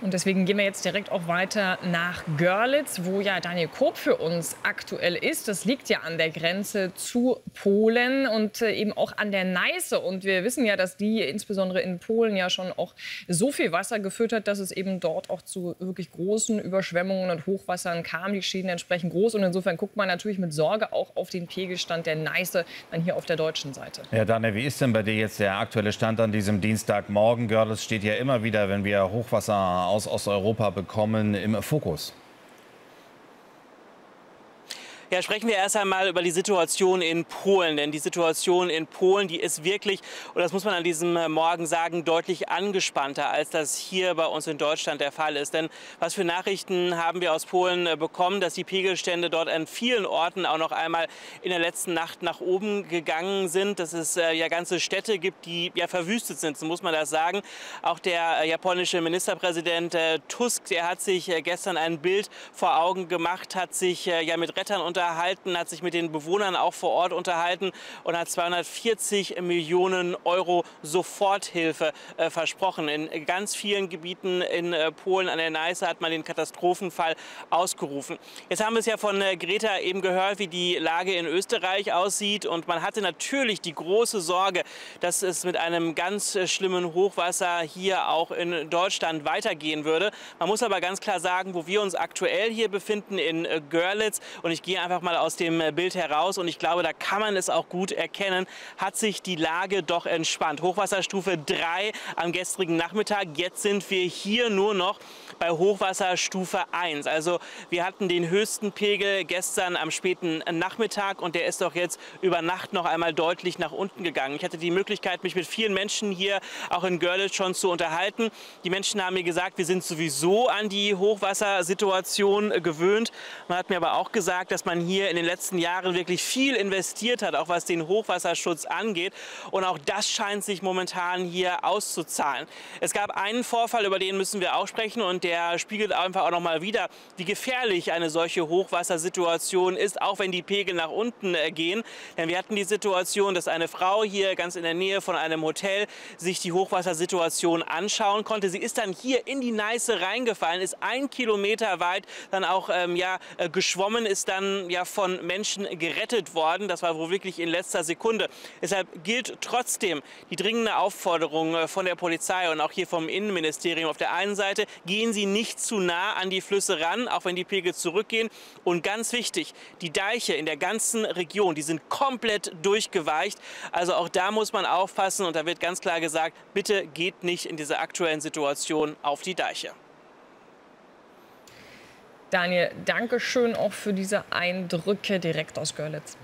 Und deswegen gehen wir jetzt direkt auch weiter nach Görlitz, wo ja Daniel Koop für uns aktuell ist. Das liegt ja an der Grenze zu Polen und eben auch an der Neiße. Und wir wissen ja, dass die insbesondere in Polen ja schon auch so viel Wasser geführt hat, dass es eben dort auch zu wirklich großen Überschwemmungen und Hochwassern kam. Die Schäden entsprechend groß. Und insofern guckt man natürlich mit Sorge auch auf den Pegelstand der Neiße dann hier auf der deutschen Seite. Ja, Daniel, wie ist denn bei dir jetzt der aktuelle Stand an diesem Dienstagmorgen? Görlitz steht ja immer wieder, wenn wir Hochwasser aus Osteuropa bekommen, im Fokus. Ja, sprechen wir erst einmal über die Situation in Polen. Denn die Situation in Polen, die ist wirklich, und das muss man an diesem Morgen sagen, deutlich angespannter, als das hier bei uns in Deutschland der Fall ist. Denn was für Nachrichten haben wir aus Polen bekommen, dass die Pegelstände dort an vielen Orten auch noch einmal in der letzten Nacht nach oben gegangen sind. Dass es ja ganze Städte gibt, die ja verwüstet sind, so muss man das sagen. Auch der japanische Ministerpräsident Tusk, der hat sich gestern ein Bild vor Augen gemacht, hat sich ja mit Rettern unterhalten, hat sich mit den Bewohnern auch vor Ort unterhalten und hat 240 Millionen Euro Soforthilfe versprochen. In ganz vielen Gebieten in Polen an der Neiße hat man den Katastrophenfall ausgerufen. Jetzt haben wir es ja von Greta eben gehört, wie die Lage in Österreich aussieht. Und man hatte natürlich die große Sorge, dass es mit einem ganz schlimmen Hochwasser hier auch in Deutschland weitergehen würde. Man muss aber ganz klar sagen, wo wir uns aktuell hier befinden, in Görlitz, und ich gehe einfach mal aus dem Bild heraus und ich glaube, da kann man es auch gut erkennen, hat sich die Lage doch entspannt. Hochwasserstufe 3 am gestrigen Nachmittag. Jetzt sind wir hier nur noch bei Hochwasserstufe 1. Also wir hatten den höchsten Pegel gestern am späten Nachmittag und der ist doch jetzt über Nacht noch einmal deutlich nach unten gegangen. Ich hatte die Möglichkeit, mich mit vielen Menschen hier auch in Görlitz schon zu unterhalten. Die Menschen haben mir gesagt, wir sind sowieso an die Hochwassersituation gewöhnt. Man hat mir aber auch gesagt, dass man hier in den letzten Jahren wirklich viel investiert hat, auch was den Hochwasserschutz angeht. Und auch das scheint sich momentan hier auszuzahlen. Es gab einen Vorfall, über den müssen wir auch sprechen, und der spiegelt einfach auch noch mal wider, wie gefährlich eine solche Hochwassersituation ist, auch wenn die Pegel nach unten gehen. Denn wir hatten die Situation, dass eine Frau hier ganz in der Nähe von einem Hotel sich die Hochwassersituation anschauen konnte. Sie ist dann hier in die Neiße reingefallen, ist 1 Kilometer weit dann auch geschwommen, ist dann ja von Menschen gerettet worden. Das war wohl wirklich in letzter Sekunde. Deshalb gilt trotzdem die dringende Aufforderung von der Polizei und auch hier vom Innenministerium. Auf der einen Seite, gehen Sie nicht zu nah an die Flüsse ran, auch wenn die Pegel zurückgehen. Und ganz wichtig, die Deiche in der ganzen Region, die sind komplett durchgeweicht. Also auch da muss man aufpassen, und da wird ganz klar gesagt, bitte geht nicht in dieser aktuellen Situation auf die Deiche. Daniel, danke schön auch für diese Eindrücke direkt aus Görlitz.